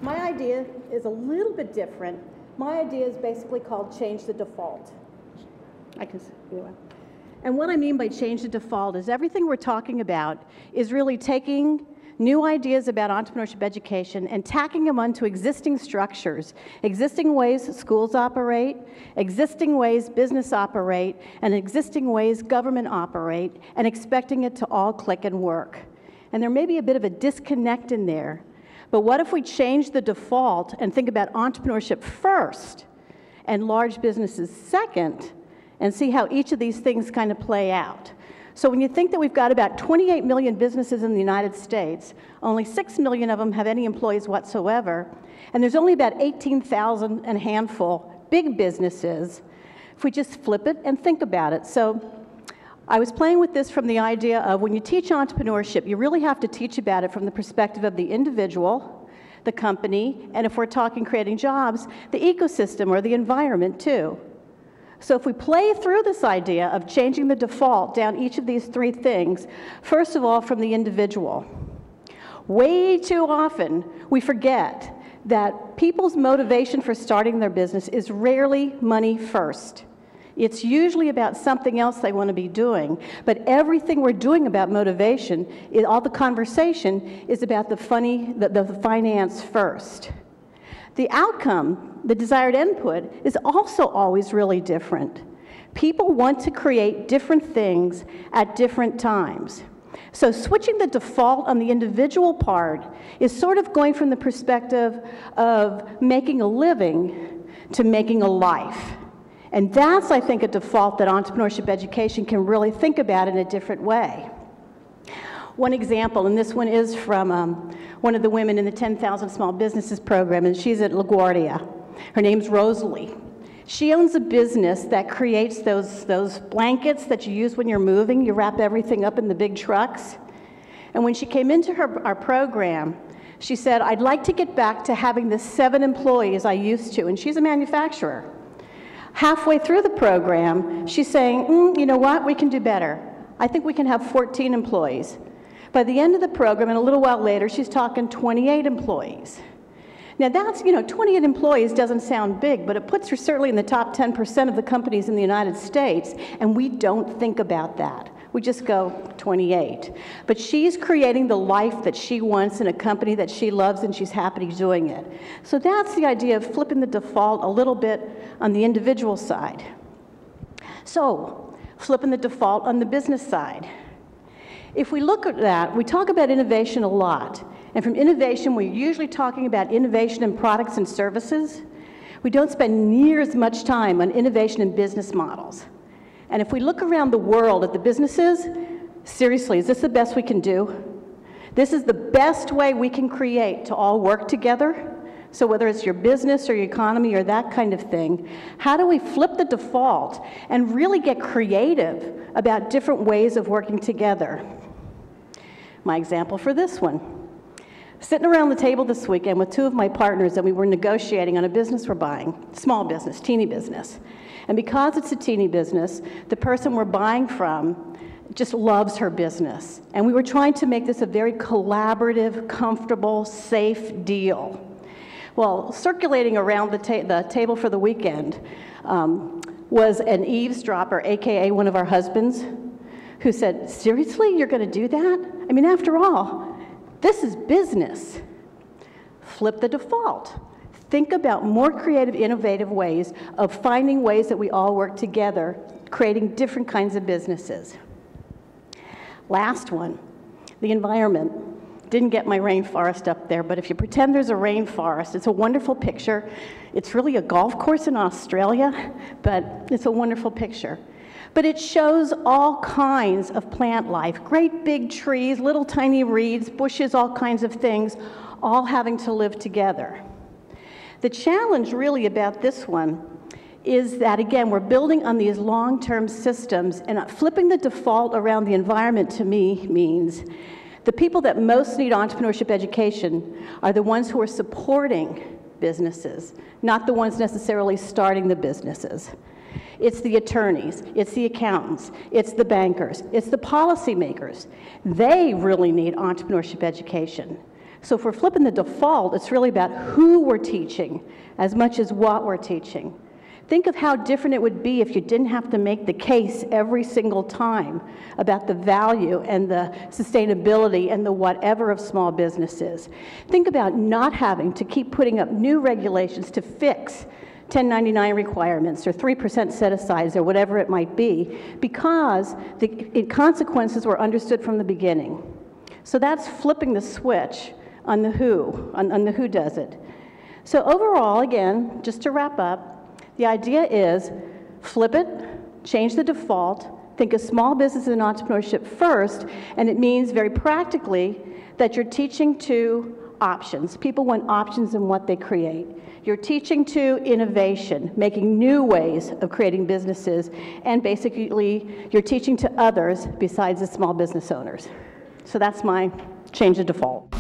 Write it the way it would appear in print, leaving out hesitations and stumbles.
My idea is a little bit different. My idea is basically called change the default. And what I mean by change the default is everything we're talking about is really taking new ideas about entrepreneurship education and tacking them onto existing structures, existing ways schools operate, existing ways business operate, and existing ways government operate, and expecting it to all click and work. And there may be a bit of a disconnect in there. But what if we change the default and think about entrepreneurship first and large businesses second, and see how each of these things kind of play out? So when you think that we've got about 28 million businesses in the United States, only 6 million of them have any employees whatsoever, and there's only about 18,000 and a handful big businesses, if we just flip it and think about it. So I was playing with this from the idea of when you teach entrepreneurship, you really have to teach about it from the perspective of the individual, the company, and if we're talking creating jobs, the ecosystem or the environment too. So if we play through this idea of changing the default down each of these three things, first of all, from the individual. Way too often, we forget that people's motivation for starting their business is rarely money first. It's usually about something else they want to be doing, but everything we're doing about motivation, all the conversation is about the finance first. The outcome, the desired input, is also always really different. People want to create different things at different times. So switching the default on the individual part is sort of going from the perspective of making a living to making a life. And that's, I think, a default that entrepreneurship education can really think about in a different way. One example, and this one is from one of the women in the 10,000 Small Businesses program, and she's at LaGuardia. Her name's Rosalie. She owns a business that creates those blankets that you use when you're moving. You wrap everything up in the big trucks. And when she came into our program, she said, I'd like to get back to having the 7 employees I used to, and she's a manufacturer. Halfway through the program, she's saying, you know what, we can do better. I think we can have 14 employees. By the end of the program, and a little while later, she's talking 28 employees. Now that's, 28 employees doesn't sound big, but it puts her certainly in the top 10% of the companies in the United States, and we don't think about that. We just go 28. But she's creating the life that she wants in a company that she loves, and she's happy doing it. So that's the idea of flipping the default a little bit on the individual side. So, flipping the default on the business side. If we look at that, we talk about innovation a lot. And from innovation, we're usually talking about innovation in products and services. We don't spend near as much time on innovation in business models. And if we look around the world at the businesses, seriously, is this the best we can do? This is the best way we can create to all work together. So whether it's your business or your economy or that kind of thing, how do we flip the default and really get creative about different ways of working together? My example for this one. Sitting around the table this weekend with 2 of my partners, and we were negotiating on a business we're buying, small business, teeny business. And because it's a teeny business, the person we're buying from just loves her business. And we were trying to make this a very collaborative, comfortable, safe deal. Well, circulating around the table for the weekend was an eavesdropper, AKA one of our husbands, who said, seriously, you're going to do that? I mean, after all, this is business. Flip the default. Think about more creative, innovative ways of finding ways that we all work together, creating different kinds of businesses. Last one, the environment. Didn't get my rainforest up there, but if you pretend there's a rainforest, it's a wonderful picture. It's really a golf course in Australia, but it's a wonderful picture. But it shows all kinds of plant life, great big trees, little tiny reeds, bushes, all kinds of things, all having to live together. The challenge really about this one is that, again, we're building on these long-term systems, and flipping the default around the environment to me means the people that most need entrepreneurship education are the ones who are supporting businesses, not the ones necessarily starting the businesses. It's the attorneys, it's the accountants, it's the bankers, it's the policymakers. They really need entrepreneurship education. So if we're flipping the default, it's really about who we're teaching as much as what we're teaching. Think of how different it would be if you didn't have to make the case every single time about the value and the sustainability and the whatever of small businesses. Think about not having to keep putting up new regulations to fix 1099 requirements or 3% set-asides or whatever it might be, because the consequences were understood from the beginning. So that's flipping the switch on the who, on the who does it. So overall, again, just to wrap up, the idea is flip it, change the default, think of small business and entrepreneurship first, and it means very practically that you're teaching to options. People want options in what they create. You're teaching to innovation, making new ways of creating businesses, and basically you're teaching to others besides the small business owners. So that's my change of default.